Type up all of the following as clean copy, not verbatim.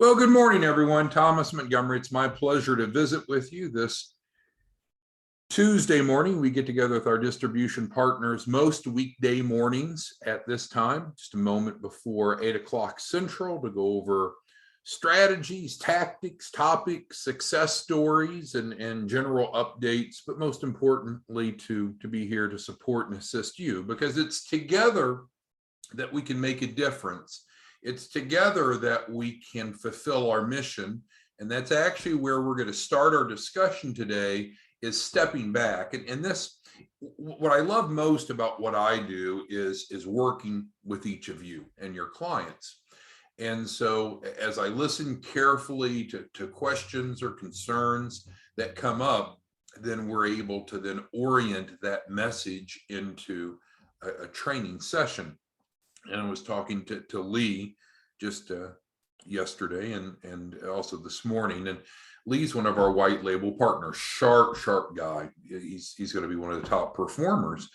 Well, good morning, everyone. Thomas Montgomery. It's my pleasure to visit with you this Tuesday morning. We get together with our distribution partners most weekday mornings at this time, just a moment before 8 o'clock Central, to go over strategies, tactics, topics, success stories, and general updates, but most importantly, to be here to support and assist you, because it's together that we can make a difference. It's together that we can fulfill our mission. And that's actually where we're going to start our discussion today, is stepping back. And this, what I love most about what I do is working with each of you and your clients. And so as I listen carefully to questions or concerns that come up, then we're able to then orient that message into a training session. And I was talking to Lee just yesterday and also this morning. And Lee's one of our white label partners, sharp guy. He's going to be one of the top performers.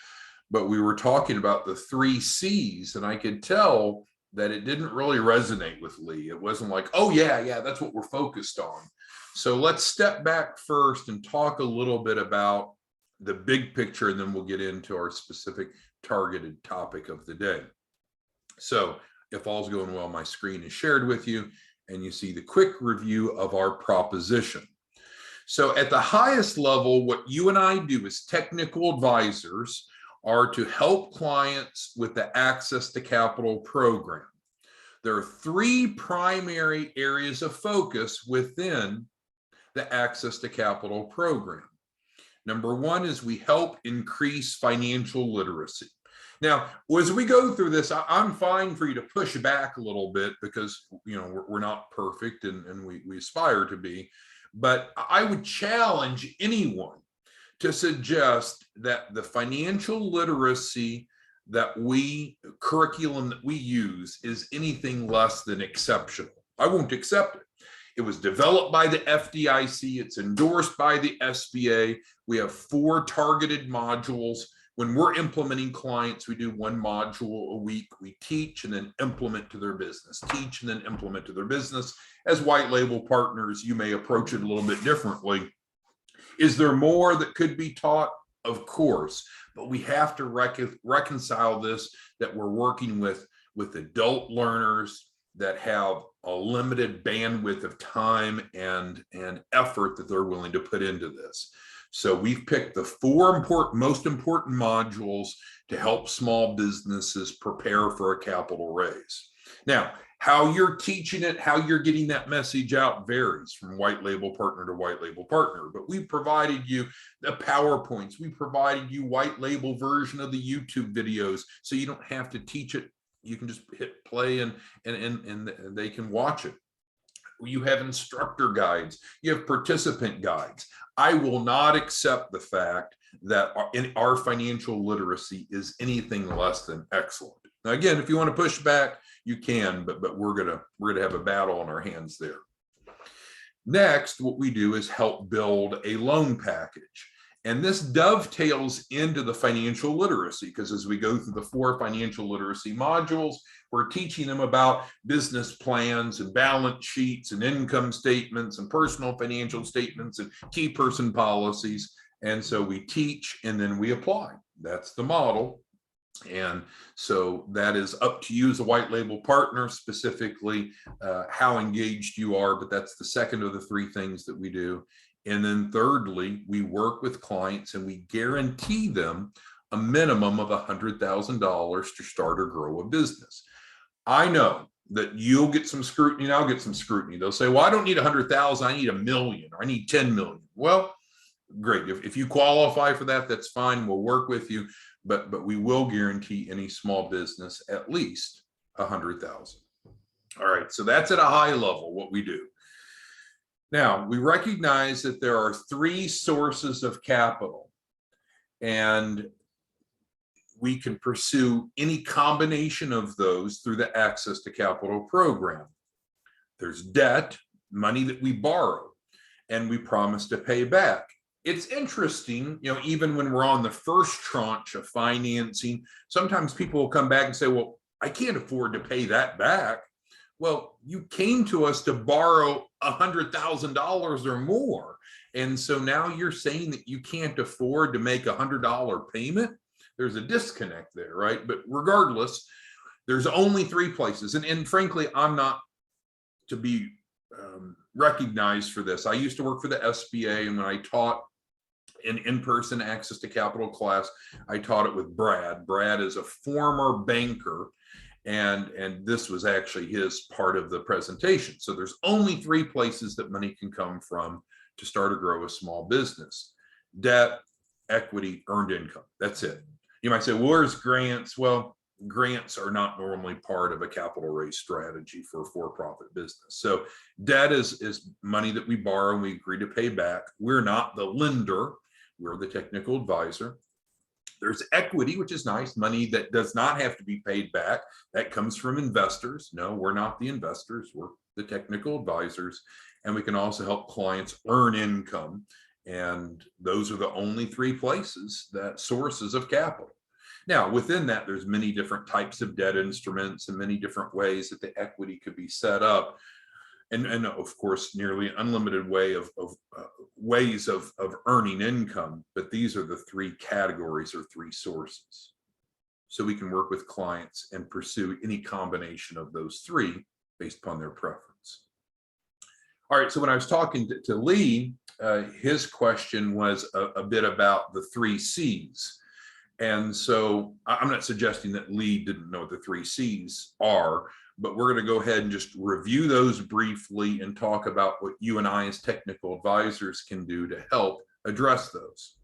But we were talking about the 3 C's, and I could tell that it didn't really resonate with Lee. It wasn't like, oh, yeah, that's what we're focused on. So let's step back first and talk a little bit about the big picture, and then we'll get into our specific targeted topic of the day. So if all's going well, my screen is shared with you, and you see the quick review of our proposition. So at the highest level, what you and I do as technical advisors are to help clients with the Access to Capital program. There are 3 primary areas of focus within the Access to Capital program. Number 1 is we help increase financial literacy. Now, as we go through this, I'm fine for you to push back a little bit, because we're not perfect, and we aspire to be. But I would challenge anyone to suggest that the financial literacy curriculum that we use is anything less than exceptional. I won't accept it. It was developed by the FDIC. It's endorsed by the SBA. We have 4 targeted modules. When we're implementing clients, we do 1 module a week. We teach and then implement to their business, teach and then implement to their business. As white label partners, you may approach it a little bit differently. Is there more that could be taught? Of course, but we have to reconcile this, that we're working with adult learners that have a limited bandwidth of time and effort that they're willing to put into this. So we've picked the 4 most important modules to help small businesses prepare for a capital raise. Now, how you're teaching it, how you're getting that message out varies from white label partner to white label partner. But we provided you the PowerPoints. We provided you white label version of the YouTube videos, so you don't have to teach it. You can just hit play and they can watch it. You have instructor guides. You have participant guides. I will not accept the fact that our financial literacy is anything less than excellent. Now, again, if you want to push back, you can, but we're gonna have a battle on our hands there. Next, what we do is help build a loan package. And this dovetails into the financial literacy, because as we go through the 4 financial literacy modules, we're teaching them about business plans and balance sheets and income statements and personal financial statements and key person policies. And so we teach and then we apply. That's the model. And so that is up to you as a white label partner, specifically how engaged you are, but that's the second of the 3 things that we do. And then thirdly, we work with clients and we guarantee them a minimum of $100,000 to start or grow a business. I know that you'll get some scrutiny and I'll get some scrutiny. They'll say, well, I don't need 100,000, I need $1 million, or I need 10 million. Well, great. If you qualify for that, that's fine. We'll work with you, but we will guarantee any small business at least 100,000. All right. So that's at a high level what we do. Now, we recognize that there are 3 sources of capital, and we can pursue any combination of those through the Access to Capital program. There's debt, money that we borrow, and we promise to pay back. It's interesting, even when we're on the first tranche of financing, sometimes people will come back and say, well, I can't afford to pay that back. Well, you came to us to borrow $100,000 or more. And so now you're saying that you can't afford to make $100 payment. There's a disconnect there, right? But regardless, there's only three places. And frankly, I'm not to be recognized for this. I used to work for the SBA, and when I taught an in-person access to capital class, I taught it with Brad. Brad is a former banker, and this was actually his part of the presentation. So there's only three places that money can come from to start or grow a small business: debt, equity, earned income. That's it. You might say, well, where's grants? Well, grants are not normally part of a capital raise strategy for a for-profit business. So debt is money that we borrow and we agree to pay back. We're not the lender, we're the technical advisor. There's equity, which is nice, money that does not have to be paid back. That comes from investors. No, we're not the investors, we're the technical advisors. And we can also help clients earn income. And those are the only three places, that sources of capital. Now, within that, there's many different types of debt instruments and many different ways that the equity could be set up. And of course, nearly unlimited ways of earning income. But these are the three categories or three sources. So we can work with clients and pursue any combination of those three based upon their preference. All right, so when I was talking to Lee, his question was a bit about the three C's. And so I'm not suggesting that Lee didn't know what the three C's are, but we're going to go ahead and just review those briefly and talk about what you and I as technical advisors can do to help address those.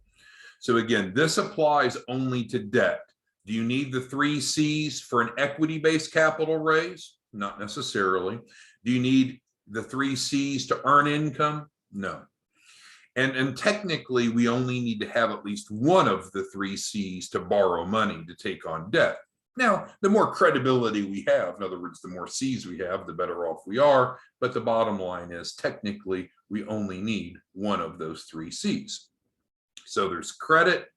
So again, this applies only to debt. Do you need the three C's for an equity-based capital raise? Not necessarily. Do you need the three C's to earn income? No. And technically, we only need to have at least one of the three C's to borrow money to take on debt. Now, the more credibility we have, in other words, the more C's we have, the better off we are. But the bottom line is, technically, we only need one of those three C's. So there's credit,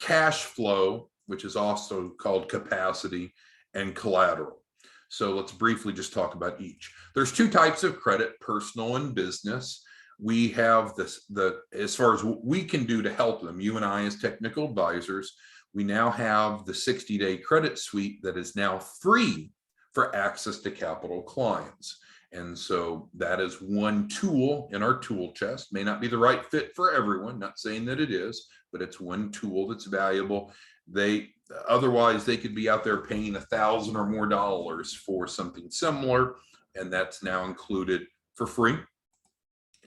cash flow, which is also called capacity, and collateral. So let's briefly just talk about each. There's two types of credit, personal and business. We have as far as what we can do to help them, you and I as technical advisors, we now have the 60-day credit suite that is now free for access to capital clients. And so that is one tool in our tool chest. May not be the right fit for everyone, not saying that it is, but it's one tool that's valuable. Otherwise they could be out there paying $1,000 or more for something similar, and that's now included for free.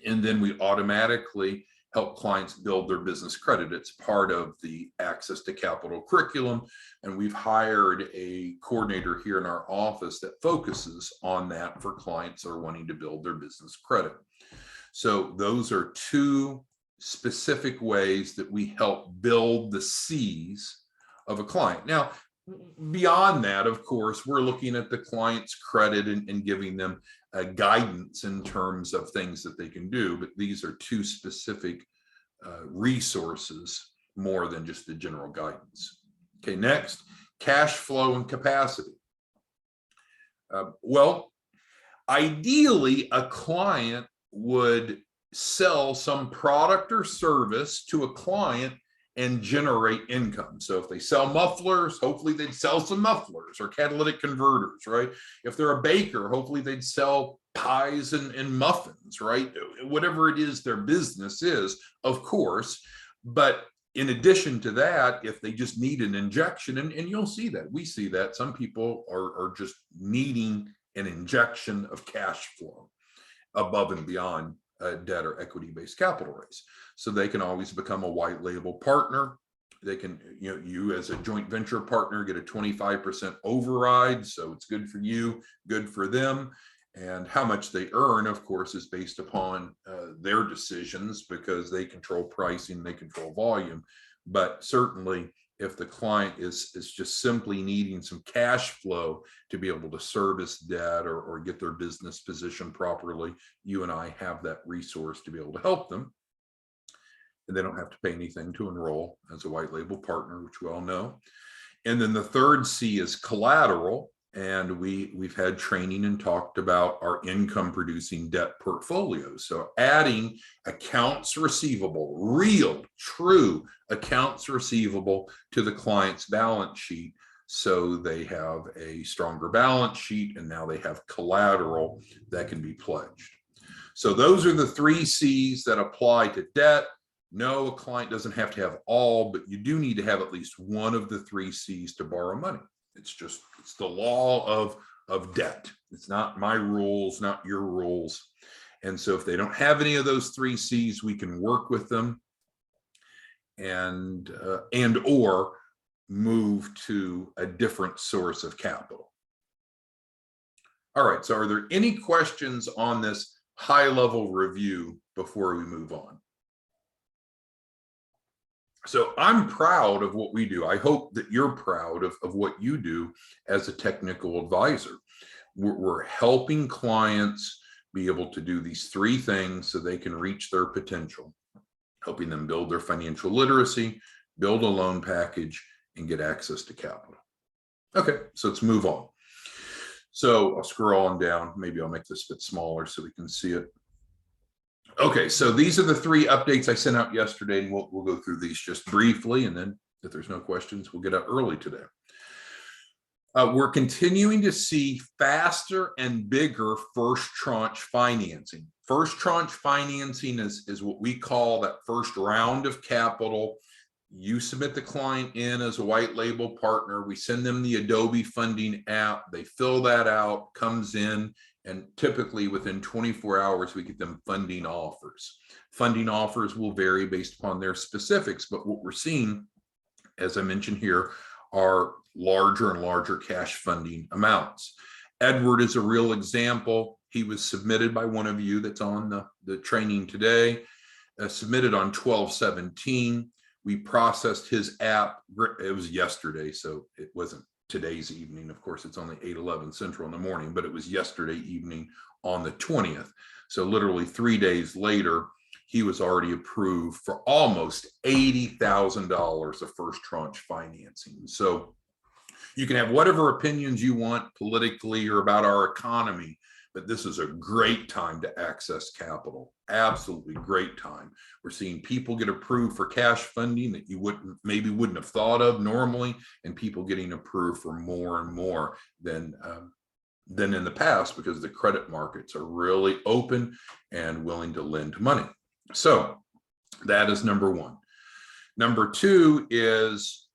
And then we automatically help clients build their business credit. It's part of the access to capital curriculum. And we've hired a coordinator here in our office that focuses on that for clients that are wanting to build their business credit. So those are two specific ways that we help build the C's of a client. Now, beyond that, of course, we're looking at the client's credit and giving them guidance in terms of things that they can do. But these are two specific resources more than just the general guidance. Okay, next, cash flow and capacity. Well, ideally, a client would sell some product or service to a client and generate income. So if they sell mufflers, hopefully they'd sell some mufflers or catalytic converters, right? If they're a baker, hopefully they'd sell pies and muffins, right? Whatever it is their business is, of course. But in addition to that, if they just need an injection, and you'll see that, we see that some people are just needing an injection of cash flow above and beyond debt or equity-based capital raise. So they can always become a white label partner. They can, you as a joint venture partner get a 25% override. So it's good for you, good for them. And how much they earn, of course, is based upon their decisions, because they control pricing, they control volume. But certainly, if the client is just simply needing some cash flow to be able to service debt or get their business positioned properly, you and I have that resource to be able to help them. And they don't have to pay anything to enroll as a white label partner, which we all know. And then the third C is collateral. And we've had training and talked about our income producing debt portfolio. So adding accounts receivable, real, true accounts receivable to the client's balance sheet. So they have a stronger balance sheet, and now they have collateral that can be pledged. So those are the 3 C's that apply to debt. No, a client doesn't have to have all, but you do need to have at least one of the 3 C's to borrow money. It's the law of debt. It's not my rules, not your rules. And so if they don't have any of those 3 C's, we can work with them and or move to a different source of capital. All right, so are there any questions on this high-level review before we move on? So I'm proud of what we do. I hope that you're proud of what you do as a technical advisor. We're helping clients be able to do these 3 things so they can reach their potential, helping them build their financial literacy, build a loan package, and get access to capital. Okay, so let's move on. So I'll scroll on down. Maybe I'll make this a bit smaller so we can see it. Okay, so these are the 3 updates I sent out yesterday, and we'll go through these just briefly, and then if there's no questions, we'll get out early today. We're continuing to see faster and bigger first tranche financing. First tranche financing is what we call that first round of capital. You submit the client in as a white label partner. We send them the Adobe funding app. They fill that out, comes in, and typically within 24 hours, we get them funding offers. Funding offers will vary based upon their specifics, but what we're seeing, as I mentioned here, are larger and larger cash funding amounts. Edward is a real example. He was submitted by one of you that's on the training today, submitted on 12/17. We processed his app. It was yesterday, so it wasn't today's evening. Of course, it's only 8:11 Central in the morning, but it was yesterday evening on the 20th. So literally 3 days later, he was already approved for almost $80,000 of first tranche financing. So you can have whatever opinions you want politically or about our economy, but this is a great time to access capital. Absolutely great time. We're seeing people get approved for cash funding that you maybe wouldn't have thought of normally, and people getting approved for more and more than in the past, because the credit markets are really open and willing to lend money. So that is number 1. Number 2 is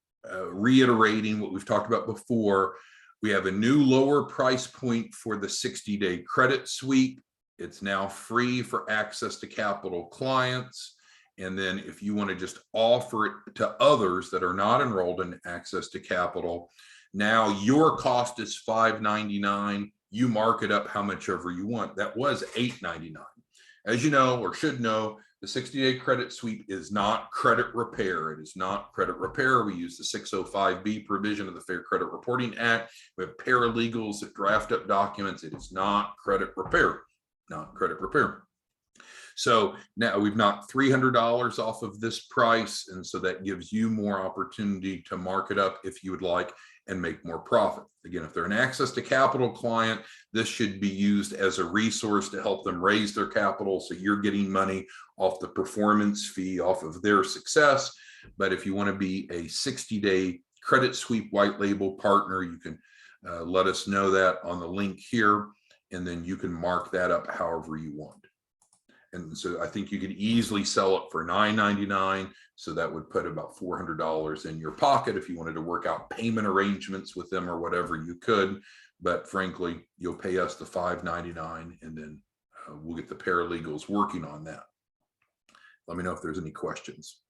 reiterating what we've talked about before. We have a new lower price point for the 60-day credit sweep. It's now free for access to capital clients. And then if you want to just offer it to others that are not enrolled in access to capital, now your cost is $5.99. You mark it up how much ever you want. That was $8.99. As you know, or should know, the 60-day credit sweep is not credit repair. It is not credit repair. We use the 605B provision of the Fair Credit Reporting Act. We have paralegals that draft up documents. It is not credit repair, not credit repair. So now we've knocked $300 off of this price. And so that gives you more opportunity to mark it up if you would like and make more profit. Again, if they're an access to capital client, this should be used as a resource to help them raise their capital. So you're getting money off the performance fee off of their success. But if you want to be a 60-day credit sweep white label partner, you can let us know that on the link here, and then you can mark that up however you want. And so I think you could easily sell it for $9.99. So that would put about $400 in your pocket. If you wanted to work out payment arrangements with them or whatever, you could. But frankly, you'll pay us the $5.99, and then we'll get the paralegals working on that. Let me know if there's any questions.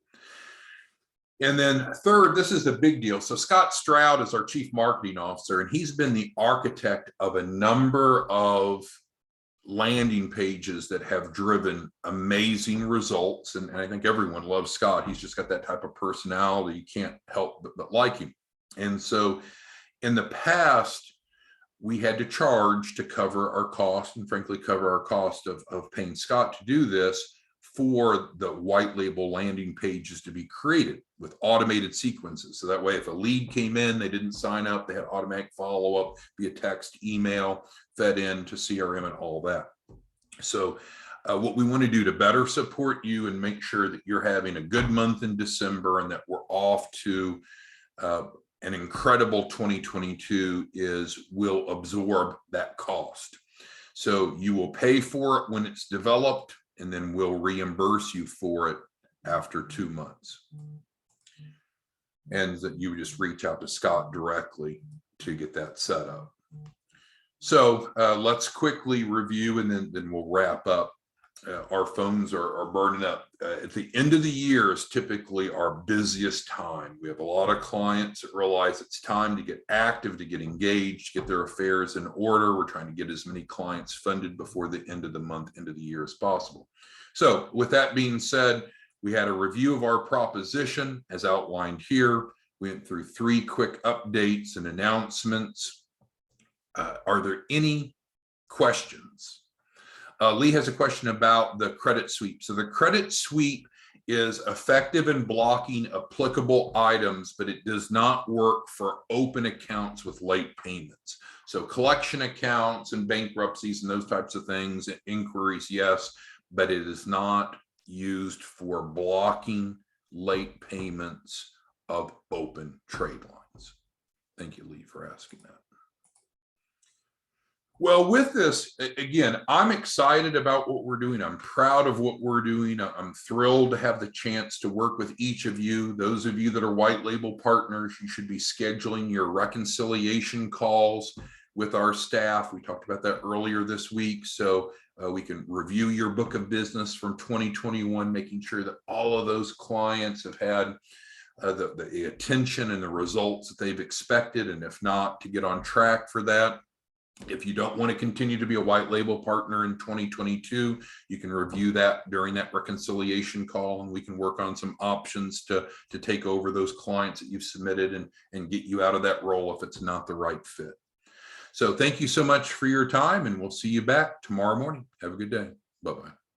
And then third, this is a big deal. So Scott Stroud is our Chief Marketing Officer, and he's been the architect of a number of landing pages that have driven amazing results. And I think everyone loves Scott. He's just got that type of personality. You can't help but like him. And so in the past, we had to charge to cover our cost, and frankly, cover our cost of paying Scott to do this for the white label landing pages to be created with automated sequences. So that way, if a lead came in, they didn't sign up, they had automatic follow-up via text, email, fed in to CRM and all that. So what we want to do to better support you and make sure that you're having a good month in December and that we're off to an incredible 2022 is we'll absorb that cost. So you will pay for it when it's developed, and then we'll reimburse you for it after 2 months. And that you just reach out to Scott directly to get that set up. So let's quickly review, and then we'll wrap up. Our phones are burning up. At the end of the year is typically our busiest time. We have a lot of clients that realize it's time to get active, to get engaged, get their affairs in order. We're trying to get as many clients funded before the end of the month, end of the year as possible. So with that being said, we had a review of our proposition as outlined here. We went through 3 quick updates and announcements. Are there any questions? Lee has a question about the credit sweep. So the credit sweep is effective in blocking applicable items, but it does not work for open accounts with late payments. So collection accounts and bankruptcies and those types of things, inquiries, yes, but it is not used for blocking late payments of open trade lines. Thank you, Lee, for asking that. Well, with this, again, I'm excited about what we're doing. I'm proud of what we're doing. I'm thrilled to have the chance to work with each of you. Those of you that are white label partners, you should be scheduling your reconciliation calls with our staff. We talked about that earlier this week. So we can review your book of business from 2021, making sure that all of those clients have had the attention and the results that they've expected. And if not, to get on track for that. If you don't want to continue to be a white label partner in 2022, you can review that during that reconciliation call, and we can work on some options to take over those clients that you've submitted and get you out of that role if it's not the right fit. So thank you so much for your time, and we'll see you back tomorrow morning. Have a good day. Bye-bye.